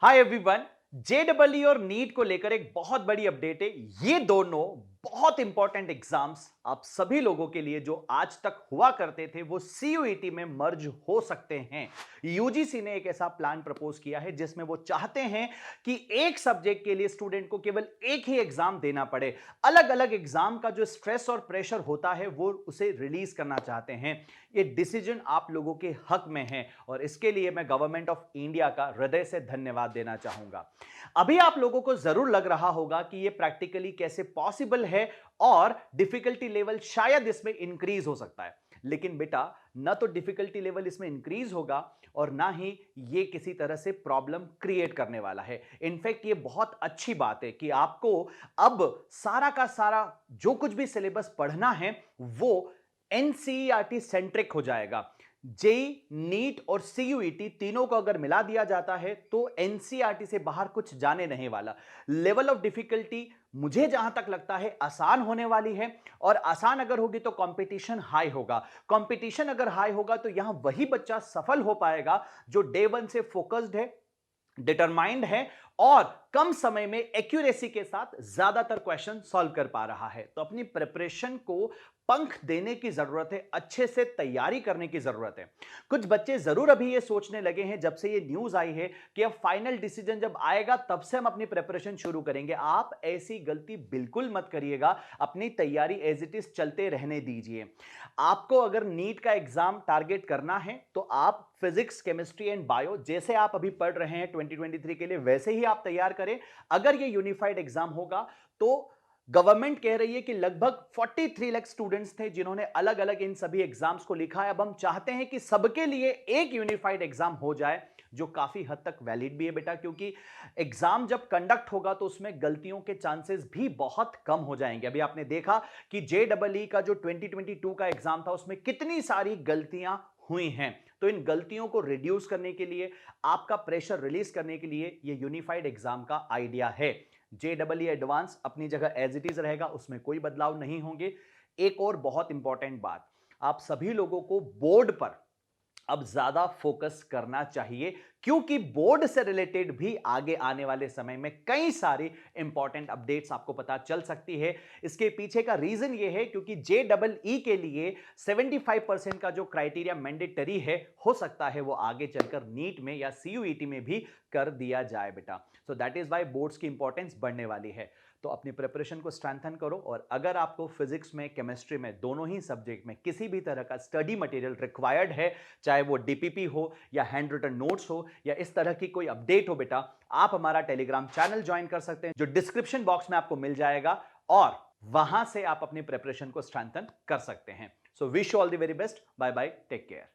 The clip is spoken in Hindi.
Hi everyone. जेडबलई और नीट को लेकर एक बहुत बड़ी अपडेट है। ये दोनों बहुत इंपॉर्टेंट एग्जाम्स आप सभी लोगों के लिए जो आज तक हुआ करते थे वो सीयूईटी में मर्ज हो सकते हैं। यूजीसी ने एक ऐसा प्लान प्रपोज किया है जिसमें वो चाहते हैं कि एक सब्जेक्ट के लिए स्टूडेंट को केवल एक ही एग्जाम देना पड़े। अलग अलग एग्जाम का जो स्ट्रेस और प्रेशर होता है वो उसे रिलीज करना चाहते हैं। ये डिसीजन आप लोगों के हक में है और इसके लिए मैं गवर्नमेंट ऑफ इंडिया का हृदय से धन्यवाद देना चाहूंगा। अभी आप लोगों को जरूर लग रहा होगा कि यह प्रैक्टिकली कैसे पॉसिबल है और डिफिकल्टी लेवल शायद इसमें इंक्रीज हो सकता है। लेकिन बेटा, ना तो डिफिकल्टी लेवल इसमें इंक्रीज होगा और ना ही ये किसी तरह से प्रॉब्लम क्रिएट करने वाला है। इनफैक्ट ये बहुत अच्छी बात है कि आपको अब सारा का सारा जो कुछ भी सिलेबस पढ़ना है वो एनसीईआरटी सेंट्रिक हो जाएगा। जेई, नीट और सीयूईटी तीनों को अगर मिला दिया जाता है तो एनसीईआरटी से बाहर कुछ जाने नहीं वाला। लेवल ऑफ डिफिकल्टी मुझे जहां तक लगता है आसान होने वाली है और आसान अगर होगी तो कंपटीशन हाई होगा। कंपटीशन अगर हाई होगा तो यहां वही बच्चा सफल हो पाएगा जो डे वन से फोकस्ड है, डिटरमाइंड है और कम समय में एक्यूरेसी के साथ ज्यादातर क्वेश्चन सॉल्व कर पा रहा है। तो अपनी प्रिपरेशन को पंख देने की जरूरत है, अच्छे से तैयारी करने की जरूरत है। कुछ बच्चे जरूर अभी ये सोचने लगे हैं जब से ये न्यूज आई है कि अब फाइनल डिसीजन जब आएगा तब से हम अपनी प्रिपरेशन शुरू करेंगे। आप ऐसी गलती बिल्कुल मत करिएगा, अपनी तैयारी एज इट इज चलते रहने दीजिए। आपको अगर नीट का एग्जाम टारगेट करना है तो आप फिजिक्स, केमिस्ट्री एंड बायो जैसे आप अभी पढ़ रहे हैं 2023 के लिए वैसे ही आप तैयार करें। अगर ये यूनिफाइड एग्जाम होगा तो गवर्नमेंट कह रही है कि लगभग 43 लाख स्टूडेंट्स थे जिन्होंने अलग अलग इन सभी एग्जाम्स को लिखा है। अब हम चाहते हैं कि सबके लिए एक यूनिफाइड एग्जाम हो जाए, जो काफी हद तक वैलिड भी है बेटा, क्योंकि एग्जाम जब कंडक्ट होगा तो उसमें गलतियों के चांसेस भी बहुत कम हो जाएंगे। अभी आपने देखा कि जेडबलई का जो 2022 का एग्जाम था उसमें कितनी सारी गलतियां हुई हैं। तो इन गलतियों को रिड्यूस करने के लिए, आपका प्रेशर रिलीज करने के लिए ये यूनिफाइड एग्जाम का आइडिया है। जेडबलई एडवांस अपनी जगह एज इट इज रहेगा, उसमें कोई बदलाव नहीं होंगे। एक और बहुत इंपॉर्टेंट बात, आप सभी लोगों को बोर्ड पर अब ज्यादा फोकस करना चाहिए क्योंकि बोर्ड से रिलेटेड भी आगे आने वाले समय में कई सारी इंपॉर्टेंट अपडेट्स आपको पता चल सकती है। इसके पीछे का रीजन यह है क्योंकि जेडबलई के लिए 75% का जो क्राइटेरिया मैंडेटरी है, हो सकता है वो आगे चलकर नीट में या सीयूईटी में भी कर दिया जाए बेटा। So that is why boards की इंपॉर्टेंस बढ़ने वाली है। तो अपनी प्रिपरेशन को स्ट्रेंथन करो और अगर आपको फिजिक्स में, केमिस्ट्री में, दोनों ही सब्जेक्ट में किसी भी तरह का स्टडी मटेरियल रिक्वायर्ड है, चाहे वो डीपीपी हो या हैंड रिटन नोट्स हो या इस तरह की कोई अपडेट हो बेटा, आप हमारा टेलीग्राम चैनल ज्वाइन कर सकते हैं जो डिस्क्रिप्शन बॉक्स में आपको मिल जाएगा और वहां से आप अपनी प्रिपरेशन को स्ट्रेंथन कर सकते हैं। So wish you all the very best. Bye bye, take care.